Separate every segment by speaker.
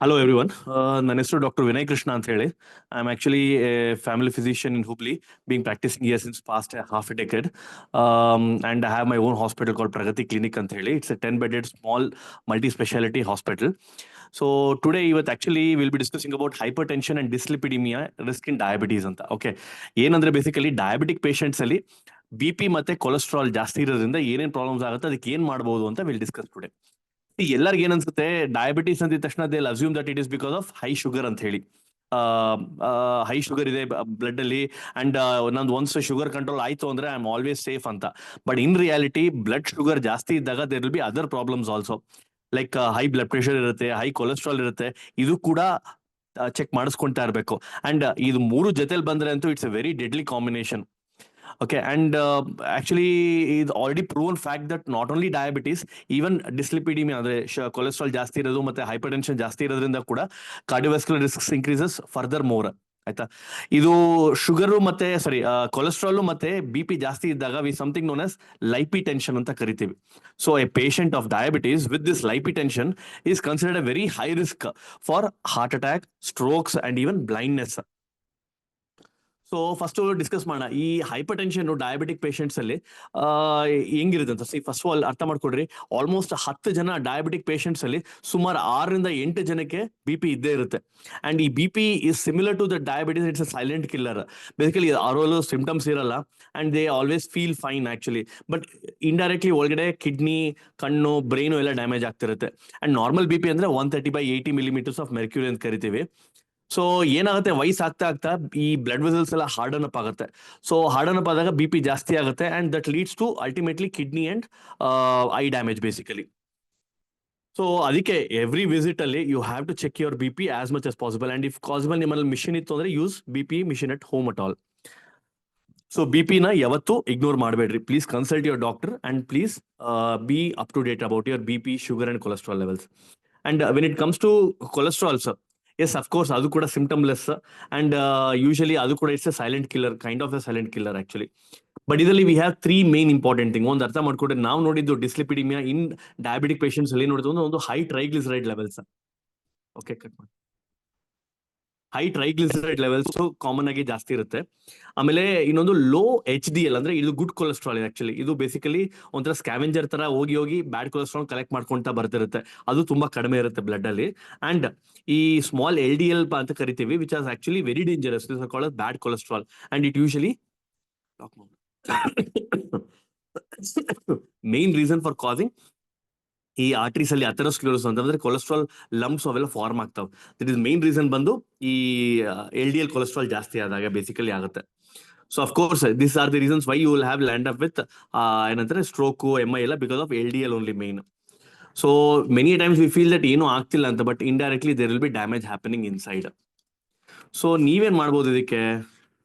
Speaker 1: Hello everyone. ನನ್ನ ಹೆಸರು doctor Vinay Krishna ಅಂತ ಹೇಳಿ. I am actually A family physician in Hubli, being practicing here since past half a decade. And I have my own hospital called Pragati Clinic ಅಂತ ಹೇಳಿ. It's a 10-bedded small multi-speciality hospital. So today ಇವತ್ತು actually we'll be discussing about hypertension and dyslipidemia risk in diabetes ಅಂತ. Okay. ಏನಂದ್ರೆ basically diabetic patients ಅಲ್ಲಿ B P ಮತ್ತೆ cholesterol ಜಾಸ್ತಿ ಇರೋದ್ರಿಂದ ಏನೇನ್ ಪ್ರಾಬ್ಲಮ್ಸ್ ಆಗುತ್ತೆ, ಅದಕ್ಕೆ ಏನ್ ಮಾಡಬಹುದು ಅಂತ ವಿಲ್ ಡಿಸ್ಕಸ್ ಟುಡೇ. ಎಲ್ಲರಿಗೂ ಏನ್ ಅನ್ಸುತ್ತೆ, ಡಯಾಬಿಟೀಸ್ ಅಂದಿದ ತಕ್ಷಣ they assume that it is because of high sugar ಅಂತ ಹೇಳಿ. ಹೈ ಶುಗರ್ ಇದೆ ಬ್ಲಡ್ ಅಲ್ಲಿ ಅಂಡ್ ನಂದು ಒನ್ಸ್ ಶುಗರ್ ಕಂಟ್ರೋಲ್ ಆಯ್ತು ಅಂದ್ರೆ ಐ ಆಮ್ ಆಲ್ವೇಸ್ ಸೇಫ್ ಅಂತ. But in reality blood sugar ಜಾಸ್ತಿ ಇದ್ದಾಗ there will be other problems also, like high blood pressure ಇರುತ್ತೆ, ಹೈ ಕೊಲೆಸ್ಟ್ರಾಲ್ ಇರುತ್ತೆ. ಇದು ಕೂಡ ಚೆಕ್ ಮಾಡಿಸ್ಕೊಂತಾ ಇರಬೇಕು. ಅಂಡ್ ಇದು ಮೂರು ಜೊತೆಲಿ ಬಂದ್ರೆ ಅಂತೂ it's A very deadly combination. Okay, and actually it's already proven fact that not only diabetes, even dyslipidemia ಅಂದ್ರೆ ಕೊಲೆಸ್ಟ್ರಾಲ್ ಜಾಸ್ತಿ ಇರೋದು ಮತ್ತೆ ಹೈಪರ್ಟೆನ್ಷನ್ ಜಾಸ್ತಿ ಇರೋದ್ರಿಂದ ಕೂಡ cardiovascular risks increases further more. ಆಯ್ತಾ, ಇದು ಶುಗರು ಮತ್ತೆ ಕೊಲೆಸ್ಟ್ರಾಲ್ ಮತ್ತೆ ಬಿ ಪಿ ಜಾಸ್ತಿ ಇದ್ದಾಗ we something known as hypertension ಅಂತ ಕರಿತೀವಿ. So a patient of diabetes with this hypertension is considered a very high risk for heart attack, strokes and even blindness. So first discuss ಮಾಡೋಣ ಈ hyper tension diabetic patients ಅಲ್ಲಿ ಹೆಂಗಿರುತ್ತೆ ಅಂತ. First of all ಅರ್ಥ ಮಾಡ್ಕೊಡ್ರಿ, almost 10 ಜನ diabetic patients ಅಲ್ಲಿ ಸುಮಾರು 6ರಿಂದ 8 ಜನಕ್ಕೆ ಬಿ ಪಿ ಇದ್ದೇ ಇರುತ್ತೆ. ಅಂಡ್ ಈ B P is similar to the diabetes, it's a silent killer. Basically ಯಾರಲ್ಲೂ ಸಿಂಪ್ಟಮ್ಸ್ ಇರಲ್ಲ and they always feel fine actually, but indirectly ಒಳಗಡೆ ಕಿಡ್ನಿ, ಕಣ್ಣು, ಬ್ರೈನು ಎಲ್ಲ ಡ್ಯಾಮೇಜ್ ಆಗ್ತಿರುತ್ತೆ. ಅಂಡ್ ನಾರ್ಮಲ್ ಬಿ ಪಿ ಅಂದ್ರೆ 130/80 ಮಿಲಿಮೀಟರ್ಸ್ ಆಫ್ ಮೆರ್ಕ್ಯೂರಿ ಅಂತ ಕರಿತೀವಿ. ಸೊ ಏನಾಗುತ್ತೆ, ವಯಸ್ಸಾಗ್ತಾ ಆಗ್ತಾ ಈ ಬ್ಲಡ್ ವೆಸಲ್ಸ್ ಎಲ್ಲ ಹಾರ್ಡನ್ ಅಪ್ ಆಗುತ್ತೆ. ಸೊ ಹಾರ್ಡನ್ ಅಪ್ ಆದಾಗ ಬಿ ಪಿ ಜಾಸ್ತಿ ಆಗುತ್ತೆ and that leads to ultimately kidney and eye damage basically. So ಅದಕ್ಕೆ ಎವ್ರಿ ವಿಸಿಟ್ ಅಲ್ಲಿ you have to check your B P as much as possible. And if possible ನಿಮ್ಮಲ್ಲಿ machine ಇತ್ತು ಅಂದ್ರೆ use B P machine at home at all. So B ಪಿನ ಯಾವತ್ತೂ ignore ಮಾಡಬೇಡ್ರಿ. Please consult your doctor and please be up to date about your B P, sugar and cholesterol levels. And when it comes to cholesterols, yes of course ಅದು ಕೂಡ symptomless and usually ಅದು ಕೂಡ it's a silent killer, kind of a silent killer actually. But ಇದರಲ್ಲಿ we have 3 main important thing. ಒಂದು ಅರ್ಥ ಮಾಡ್ಕೊಂಡ್ರೆ, ನಾವು ನೋಡಿದ್ದು ಡಿಸ್ಲಿಪಿಡಿಮಿಯಾ ಇನ್ ಡಯಾಬಿಟಿಕ್ ಪೇಷಂಟ್ಸ್ ಅಲ್ಲಿ ನೋಡಿದ್ದು ಒಂದು high triglyceride levels. Okay, cut ಮಾಡಿ. ಹೈ ಟ್ರೈಗ್ಲಿಸರೈಡ್ ಲೆವೆಲ್ಸ್ ಕಾಮನ್ ಆಗಿ ಜಾಸ್ತಿ ಇರುತ್ತೆ. ಆಮೇಲೆ ಇನ್ನೊಂದು ಲೋ HDL ಅಂದ್ರೆ ಇದು ಗುಡ್ ಕೊಲೆಸ್ಟ್ರಾಲ್. ಆಕ್ಚುಲಿ ಇದು ಬೇಸಿಕಲಿ ಒಂಥರ ಸ್ಕ್ಯಾವೆಂಜರ್ ತರ ಹೋಗಿ ಹೋಗಿ ಬ್ಯಾಡ್ ಕೊಲೆಸ್ಟ್ರಾಲ್ ಕಲೆಕ್ಟ್ ಮಾಡ್ಕೊಂತ ಬರ್ತಿರುತ್ತೆ. ಅದು ತುಂಬಾ ಕಡಿಮೆ ಇರುತ್ತೆ ಬ್ಲಡ್ ಅಲ್ಲಿ. ಅಂಡ್ ಈ ಸ್ಮಾಲ್ LDL ಅಂತ ಕರಿತೀವಿ, which is actually very dangerous, called bad cholesterol. And it usually main reason for causing ಈ ಆರ್ಟರೀಸ್ ಅಲ್ಲಿ ಅಥೆರೋಸ್ಕ್ಲೆರೋಸಿಸ್ ಅಂತಂದ್ರೆ ಕೊಲೆಸ್ಟ್ರಾಲ್ ಲಂಪ್ಸ್ ಅವೆಲ್ಲ ಫಾರ್ಮ್ ಆಗ್ತಾವೆ. ದಿಟ್ ಇಸ್ ಮೇನ್ ರೀಸನ್ ಬಂದು ಈ LDL ಕೊಲೆಸ್ಟ್ರಾಲ್ ಜಾಸ್ತಿ ಆದಾಗ ಬೇಸಿಕಲಿ ಆಗುತ್ತೆ. So of course this are the reasons why you will have land up with ಏನಂತಾರೆ ಸ್ಟ್ರೋಕ್, MI ಎಲ್ಲ because of LDL only main. So many times we feel that ಏನೂ ಆಗ್ತಿಲ್ಲ ಅಂತ, but indirectly there will be damage happening inside. So ನೀವೇನ್ ಮಾಡ್ಬೋದು ಇದಕ್ಕೆ?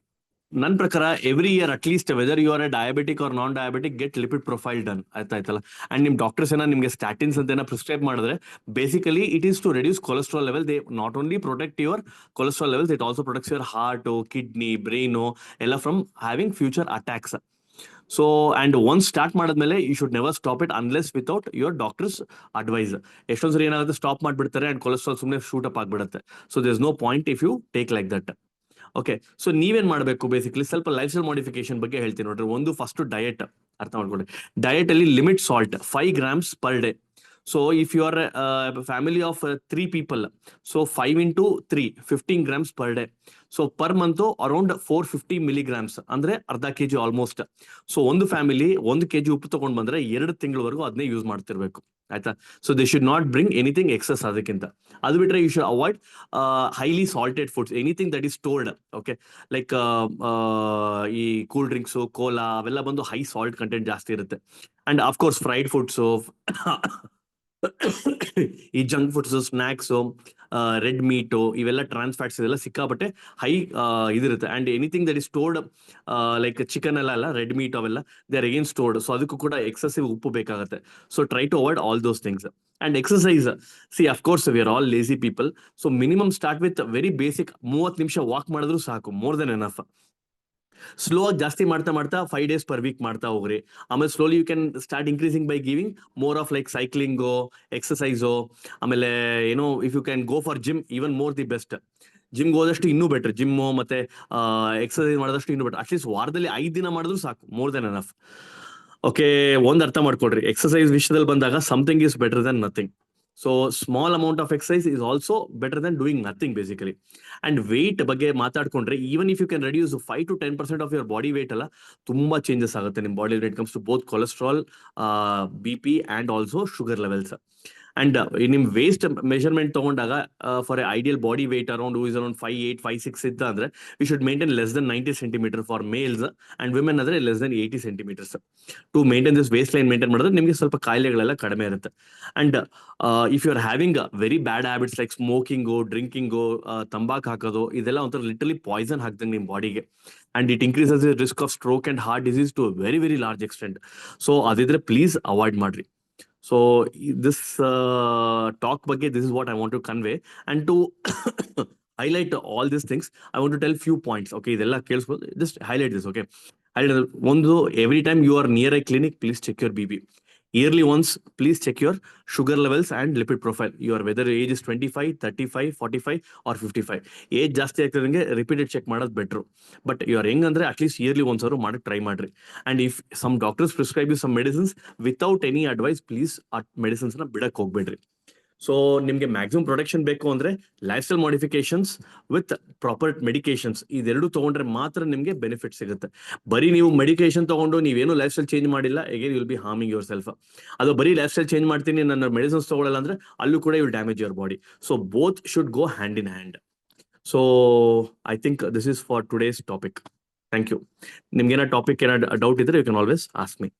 Speaker 1: ನನ್ನ ಪ್ರಕಾರ every year at least whether you are a diabetic or non diabetic, get lipid profile done. ಆಯ್ತಾಯ್ತಲ್ಲ. And ನಿಮ್ ಡಾಕ್ಟರ್ಸ್ ನಿಮ್ಗೆ ಸ್ಟಾಟಿನ್ಸ್ ಅಂತ ಪ್ರಿಸ್ಕ್ರೈಬ್ ಮಾಡಿದ್ರೆ basically it is to reduce cholesterol level. They not only protect your cholesterol levels, it also protects your heart, kidney, brain ಎಲ್ಲ from having future attacks. So and once start ಮಾಡಿದ್ಮೇಲೆ you should never stop it unless without your doctor's advice. ಎಷ್ಟೊಂದ್ಸರಿ ಏನಾಗುತ್ತೆ, stop ಮಾಡ್ಬಿಡ್ತಾರೆ and cholesterol ಸುಮ್ಮನೆ shoot up ಆಗ್ಬಿಡುತ್ತೆ. So there is no point if you take like that. Okay, so ನೀವೇನ್ ಮಾಡಬೇಕು basically, ಸ್ವಲ್ಪ life style modification ಬಗ್ಗೆ ಹೇಳ್ತೀನಿ ನೋಡ್ರಿ. ಒಂದು ಫಸ್ಟ್ ಡಯಟ್ ಅರ್ಥ ಮಾಡ್ಕೊಳ್ಳಿ. ಡಯಟ್ ಅಲ್ಲಿ limit salt 5 grams per day. So if you are family of 3 people, so 5 into 3 15 grams per day. So per month around 450 milligrams ಅಂದ್ರೆ ಅರ್ಧ ಕೆಜಿ ಆಲ್ಮೋಸ್ಟ್. ಸೊ ಒಂದು ಫ್ಯಾಮಿಲಿ 1 kg ಉಪ್ಪು ತಗೊಂಡ್ ಬಂದ್ರೆ 2 ತಿಂಗಳವರೆಗೂ ಅದನ್ನೇ ಯೂಸ್ ಮಾಡ್ತಿರ್ಬೇಕು. ಆಯ್ತಾ? So they should not bring anything excess. ಅದಕ್ಕಿಂತ ಅದು ಬಿಟ್ರೆ you should avoid highly salted foods, anything that is stored. Okay, like ಈ ಕೂಲ್ ಡ್ರಿಂಕ್ಸು, ಕೋಲಾ ಅವೆಲ್ಲ ಬಂದು ಹೈ ಸಾಲ್ಟ್ ಕಂಟೆಂಟ್ ಜಾಸ್ತಿ ಇರುತ್ತೆ. And of course fried foods, ಈ junk foods, snacks, red meat, ಇವೆಲ್ಲ ಟ್ರಾನ್ಸ್ ಫ್ಯಾಟ್ಸ್, ಇದೆಲ್ಲ ಸಿಕ್ಕಾಪಟ್ಟೆ ಹೈ ಇದಿರುತ್ತೆ. And anything that is stored like chicken ಎಲ್ಲ ರೆಡ್ ಮೀಟ್ ಅವೆಲ್ಲ they are again stored. So ಅದಕ್ಕೂ ಕೂಡ ಎಕ್ಸೆಸಿವ್ ಉಪ್ಪು ಬೇಕಾಗುತ್ತೆ. So try to avoid all those things. And exercise, see of course we are all lazy people. So minimum start with very basic 30 ನಿಮಿಷ walk ಮಾಡಿದ್ರು ಸಾಕು, more than enough. Slow ಆಗಿ ಜಾಸ್ತಿ ಮಾಡ್ತಾ ಮಾಡ್ತಾ 5 days per week ಮಾಡ್ತಾ ಹೋಗ್ರಿ. ಆಮೇಲೆ slowly you can start increasing by giving more of like cycling, exercise, ಆಮೇಲೆ ಏನೋ if you can go for gym even more the best. ಜಿಮ್ಗೆ ಹೋದಷ್ಟು ಇನ್ನೂ ಬೆಟರ್. ಜಿಮ್ಮು ಮತ್ತೆ ಎಕ್ಸಸೈಸ್ ಮಾಡೋದಷ್ಟು ಇನ್ನೂ ಬೆಟರ್. ಅಟ್ಲೀಸ್ಟ್ ವಾರದಲ್ಲಿ 5 ದಿನ ಮಾಡಿದ್ರು ಸಾಕು, ಮೋರ್ ದೆನ್ ಎನಫ್. ಓಕೆ, ಒಂದ್ ಅರ್ಥ ಮಾಡ್ಕೊಡ್ರಿ, ಎಕ್ಸಸೈಸ್ ವಿಷಯದಲ್ಲಿ ಬಂದಾಗ something is better than nothing. So small amount of exercise is also better than doing nothing basically. And weight ಬಗ್ಗೆ ಮಾತಾಡ್ಕೊಂಡ್ರೆ, even if you can reduce 5 to 10% of your body weight ಅಲ್ಲ, ತುಂಬಾ changes ಆಗುತ್ತೆ ನಿಮ್ಮ body when it comes to both cholesterol, BP and also sugar levels. And ನಿಮ್ waist measurement ತಗೊಂಡಾಗ for ideal body weight around around 5'8", 5'6" ಇತ್ತ ಅಂದ್ರೆ we should maintain less than 90 centimeters for males, and women ಆದ್ರೆ less than 80 centimeters to maintain this waist line. Maintain ಮಾಡಿದ್ರೆ ನಿಮಗೆ ಸ್ವಲ್ಪ ಕಾಯಿಲೆಗಳೆಲ್ಲ ಕಡಿಮೆ ಇರುತ್ತೆ. And if you are having very bad habits like smoking, drinking, ತಂಬಾಕು ಹಾಕೋದು, ಇದೆಲ್ಲ ಒಂಥರ ಲಿಟರಲಿ ಪಾಯ್ಸನ್ ಹಾಕ್ದಂಗೆ ನಿಮ್ಮ ಬಾಡಿಗೆ. And it increases the risk of stroke and heart disease to very very large extent. So ಅದಿದ್ರೆ ಪ್ಲೀಸ್ ಅವಾಯ್ಡ್ ಮಾಡ್ರಿ. So this talk ಬಗ್ಗೆ, this is what I want to convey, and to highlight all these things, I want to tell few points. Okay, ಇದೆಲ್ಲ ಕೇಳಿಸ್ಬೋದು, just highlight this. Okay, ಒಂದು, every time you are near a clinic, please check your BP. Yearly once, please check your sugar levels and lipid profile. Your whether age is 25, 35, 45 or 55. Age ಜಾಸ್ತಿ ಆಗ್ತದಂಗೆ repeated check ಮಾಡೋದು better. But you are ಹೆಂಗ್ ಅಂದ್ರೆ at least yearly ಒಂದ್ಸ ಮಾಡಕ್ try ಮಾಡ್ರಿ. And if some doctors prescribe you some medicines without any advice, please ಆ medicines ನ ಬಿಡಕ್ ಹೋಗ್ಬೇಡ್ರಿ. ಸೊ ನಿಮ್ಗೆ ಮ್ಯಾಕ್ಸಿಮಮ್ ಪ್ರೊಟೆಕ್ಷನ್ ಬೇಕು ಅಂದ್ರೆ lifestyle modifications with proper medications, ಇದೆರಡು ತಗೊಂಡ್ರೆ ಮಾತ್ರ ನಿಮ್ಗೆ ಬೆನಿಫಿಟ್ ಸಿಗುತ್ತೆ. ಬರೀ ನೀವು ಮೆಡಿಕೇಶನ್ ತಗೊಂಡು ನೀವೇನು ಲೈಫ್ ಸ್ಟೈಲ್ ಚೇಂಜ್ ಮಾಡಿಲ್ಲ, again will be harming your self. ಅದು ಬರೀ ಲೈಫ್ ಸ್ಟೈಲ್ ಚೇಂಜ್ ಮಾಡ್ತೀನಿ, ನನ್ನ ಮೆಡಿಸಿನ್ಸ್ ತಗೊಳ್ಳಲ್ಲ ಅಂದ್ರೆ ಅಲ್ಲೂ ಕೂಡ will damage your body. So both should go hand in hand. So I think this is for today's topic. Thank you. ನಿಮ್ಗೆ ಏನೋ ಟಾಪಿಕ್ ಏನೋ ಡೌಟ್ ಇದ್ರೆ you can always ask me.